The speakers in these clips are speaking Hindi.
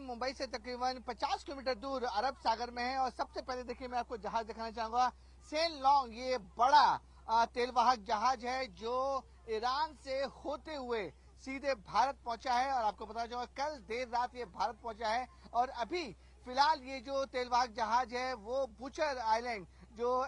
मुंबई से तकरीबन 50 किलोमीटर दूर अरब सागर में है। और सबसे पहले देखिए मैं आपको जहाज दिखाना चाहूंगा। सेन लॉन्ग ये बड़ा तेलवाहक जहाज है जो ईरान से होते हुए सीधे भारत पहुंचा है। और आपको पता चला कल देर रात ये भारत पहुंचा है। और अभी फिलहाल ये जो तेलवाहक जहाज है वो बुचर आइलैंड जो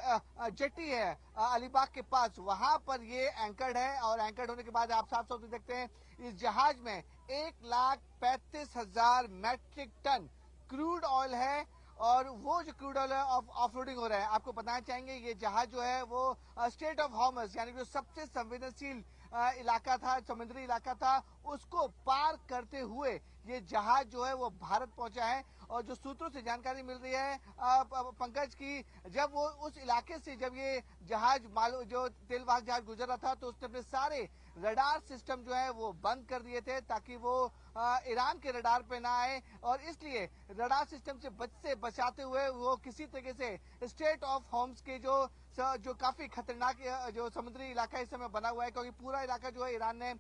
जेट्टी है अलीबाग के पास, वहां पर ये एंकर्ड है। और एंकर्ड होने के बाद आप साफ साफ देखते हैं इस जहाज में 1,35,000 मैट्रिक टन क्रूड ऑयल है। और वो जो क्रूड ऑयल है ऑफलोडिंग हो रहा है। आपको बताना चाहेंगे ये जहाज जो है वो स्टेट ऑफ हॉर्मस यानी जो सबसे संवेदनशील इलाका था, समुद्री इलाका था, उसको पार करते हुए ये जहाज जो है वो भारत पहुंचा है। और जो सूत्रों से जानकारी मिल रही है पंकज की, जब वो उस इलाके से जब ये जहाज जो तेलवाहक जहाज गुजर रहा था तो उसने अपने सारे रडार सिस्टम जो है वो बंद कर दिए थे ताकि वो ईरान के रडार पे ना आए। और इसलिए रडार सिस्टम से बचाते हुए वो किसी तरीके से स्टेट ऑफ होम्स के जो काफी खतरनाक जो समुद्री इलाका इस समय बना हुआ है, क्योंकि पूरा इलाका जो है ईरान ने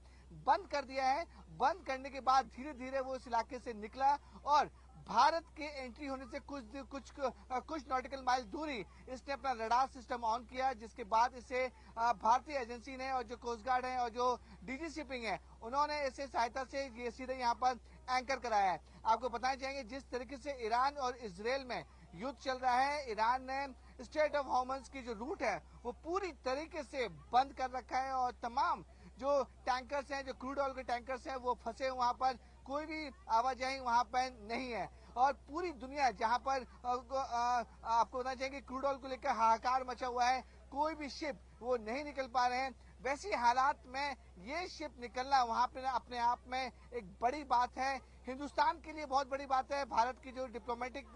बंद कर दिया है। बंद करने के बाद धीरे धीरे वो इस इलाके से निकला और भारत के एंट्री होने से कुछ नॉटिकल माइल दूरी इसने अपना रडार सिस्टम ऑन किया, जिसके बाद इसे भारतीय एजेंसी ने और जो कोस्ट गार्ड है और जो डीजी शिपिंग है उन्होंने इसे सहायता से ये सीधे यहाँ पर एंकर कराया है। आपको बताना चाहेंगे जिस तरीके से ईरान और इजरायल में युद्ध चल रहा है, ईरान ने स्टेट ऑफ हॉर्मस की जो रूट है वो पूरी तरीके से बंद कर रखा है। और तमाम जो टैंकर्स हैं, जो क्रूड ऑयल के टैंकर्स हैं, वो फंसे वहां पर, कोई भी आवाजाही वहां पर नहीं है। और पूरी दुनिया जहां पर आपको बताना चाहिए क्रूड ऑयल को लेकर हाहाकार मचा हुआ है, कोई भी शिप वो नहीं निकल पा रहे हैं। वैसी हालात में ये शिप निकलना वहां पर अपने आप में एक बड़ी बात है, हिंदुस्तान के लिए बहुत बड़ी बात है, भारत की जो डिप्लोमेटिक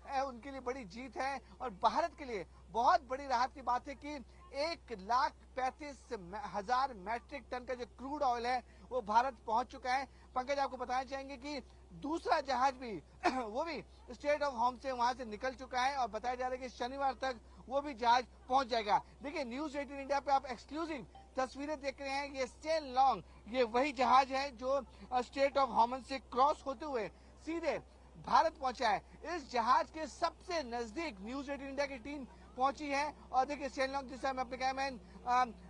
है उनके लिए बड़ी जीत है। और भारत के लिए बहुत बड़ी राहत की बात है कि 1,35,000 मैट्रिक टन का जो क्रूड ऑयल है वो भारत पहुंच चुका है। पंकज आपको बताना चाहेंगे कि दूसरा जहाज भी वो भी स्टेट ऑफ होम से वहां से निकल चुका है और बताया जा रहा है कि शनिवार तक वो भी जहाज पहुंच जाएगा। देखिए न्यूज 18 इंडिया पे आप एक्सक्लूसिव तस्वीरें देख रहे हैं। ये सेन लॉन्ग ये वही जहाज है जो स्टेट ऑफ होमन से क्रॉस होते हुए सीधे भारत पहुंचा है। इस जहाज के सबसे नजदीक न्यूज 18 इंडिया की टीम पहुंची है। और देखिए सेन लॉन्ग जिसे मैं अपने कैमरामैन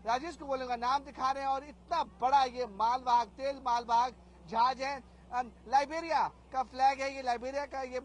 राजेश को बोलूंगा नाम दिखा रहे हैं। और इतना बड़ा ये मालवाहक तेल मालवाहक जहाज है, लाइबेरिया का फ्लैग है, ये लाइबेरिया का ये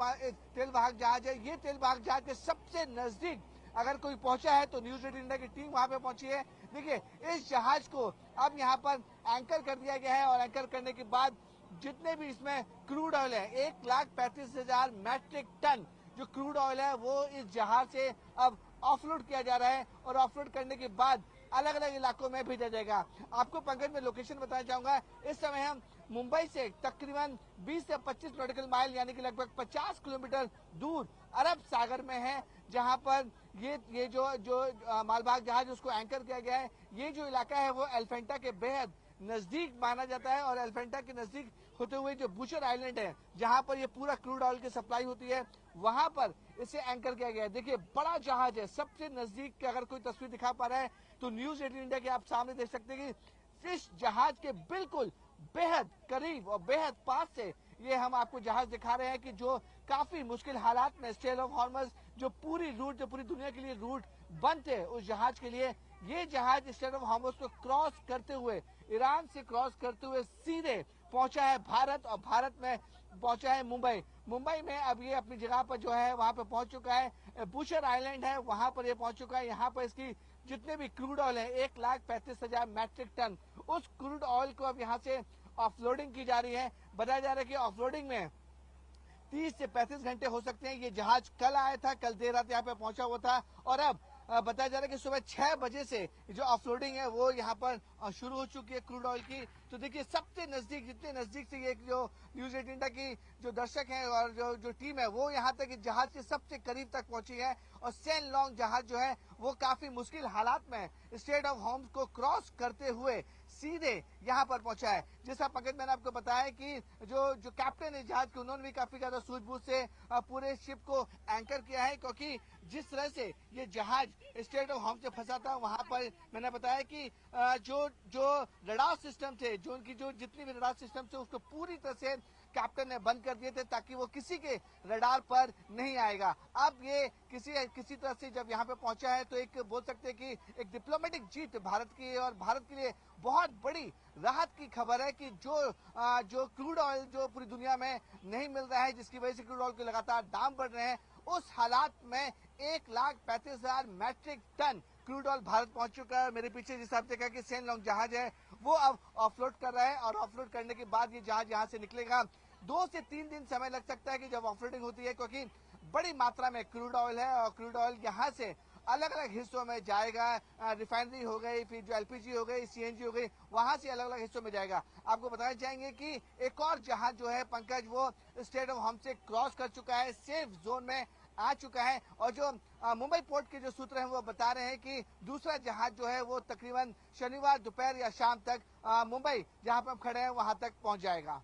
तेलवाहक जहाज है। ये तेलवाहक जहाज के सबसे नजदीक अगर कोई पहुंचा है तो न्यूज 18 इंडिया की टीम वहां पे पहुंची है। देखिए इस जहाज को अब यहाँ पर एंकर कर दिया गया है और एंकर करने के बाद जितने भी इसमें क्रूड ऑयल है 1,35,000 मैट्रिक टन जो क्रूड ऑयल है वो इस जहाज से अब ऑफलोड किया जा रहा है। और ऑफलोड करने के बाद अलग अलग इलाकों में भेजा जाएगा। आपको पंकज में लोकेशन बताना चाहूंगा। इस समय हम मुंबई से तकरीबन 20 से 25 नॉटिकल माइल यानी कि लगभग 50 किलोमीटर दूर अरब सागर में है, जहां पर ये जो मालवाहक जहाज उसको एंकर किया गया है। ये जो इलाका है वो एलिफेंटा के बेहद नजदीक माना जाता है। और एलिफेंटा के नजदीक होते हुए जो बुशर आइलैंड है जहां पर ये पूरा क्रूड ऑयल की सप्लाई होती है, वहां पर इसे एंकर किया गया है। देखिए बड़ा जहाज है, सबसे नजदीक अगर कोई तस्वीर दिखा पा रहा है तो न्यूज 18 इंडिया के आप सामने देख सकते हैं कि इस जहाज के बिल्कुल बेहद करीब और बेहद पास से ये हम आपको जहाज दिखा रहे हैं कि जो काफी मुश्किल हालात में स्ट्रेट ऑफ हॉर्मस जो पूरी दुनिया के लिए रूट बंद थे उस जहाज के लिए, ये जहाज स्ट्रेट ऑफ हॉर्मस को क्रॉस करते हुए ईरान से क्रॉस करते हुए सीधे पहुंचा है भारत। और भारत में पहुंचा है मुंबई में अब ये अपनी जगह पर जो है वहां पे पहुंच चुका है। बुशर आइलैंड है वहां पर ये पहुंच चुका है। यहाँ पर इसकी जितने भी क्रूड ऑयल है 1,35,000 मैट्रिक टन उस क्रूड ऑयल को अब यहाँ से ऑफलोडिंग की जा रही है। बताया जा रहा है कि ऑफलोडिंग में 30 से 35 घंटे हो सकते हैं। ये जहाज कल आया था, कल देर रात यहाँ पे पहुंचा हुआ था। और अब बताया जा रहा है कि सुबह 6 बजे से जो ऑफलोडिंग है वो यहाँ पर शुरू हो चुकी है क्रूड ऑयल की। तो देखिए सबसे नजदीक, जितने नजदीक से ये जो न्यूज 18 इंडिया की जो दर्शक हैं और जो टीम है वो यहाँ तक जहाज के सबसे करीब तक पहुंची है। और सेन लॉन्ग जहाज जो है वो काफी मुश्किल हालात में स्टेट ऑफ होम्स को क्रॉस करते हुए सीधे यहाँ पर पहुंचा है। जैसा पंकज मैंने आपको बताया कि जो कैप्टन है जहाज के उन्होंने भी काफी ज्यादा सूझबूझ से पूरे शिप को एंकर किया है, क्योंकि जिस तरह से ये जहाज स्टेट ऑफ होम से फंसा था वहां पर मैंने बताया कि जो रडार सिस्टम थे, जो उनकी जो जितनी भी रडार सिस्टम थे उसको पूरी तरह से कैप्टन ने बंद कर दिए थे ताकि वो किसी के रडार पर नहीं आएगा। अब ये किसी तरह से जब यहाँ पे पहुंचा है तो एक बोल सकते हैं कि एक डिप्लोमेटिक जीत भारत की, और भारत के लिए बहुत बड़ी राहत की खबर है कि जो क्रूड ऑयल जो पूरी दुनिया में नहीं मिल रहा है, जिसकी वजह से क्रूड ऑयल के लगातार दाम बढ़ रहे हैं, उस हालात में 1,35,000 metric ton crude oil Bharat पहुंच चुका है। मेरे पीछे जिस हिसाब से कहा कि सेन लॉन्ग जहाज है वो अब ऑफलोड कर रहा है, और ऑफलोड करने के बाद ये जहाज यहाँ से निकलेगा। 2 से 3 दिन समय लग सकता है कि जब ऑफलोडिंग होती है, क्योंकि बड़ी मात्रा में क्रूड ऑयल है और क्रूड ऑयल यहाँ से अलग अलग हिस्सों में जाएगा। रिफाइनरी हो गई, फिर जो एलपीजी हो गई, सीएनजी हो गई, वहां से अलग अलग हिस्सों में जाएगा। आपको बताना चाहेंगे कि एक और जहाज जो है पंकज, वो स्टेट ऑफ होम से क्रॉस कर चुका है, सेफ जोन में आ चुका है। और जो मुंबई पोर्ट के जो सूत्र हैं वो बता रहे हैं कि दूसरा जहाज जो है वो तकरीबन शनिवार दोपहर या शाम तक मुंबई, जहां पर हम खड़े हैं, वहां तक पहुंच जाएगा।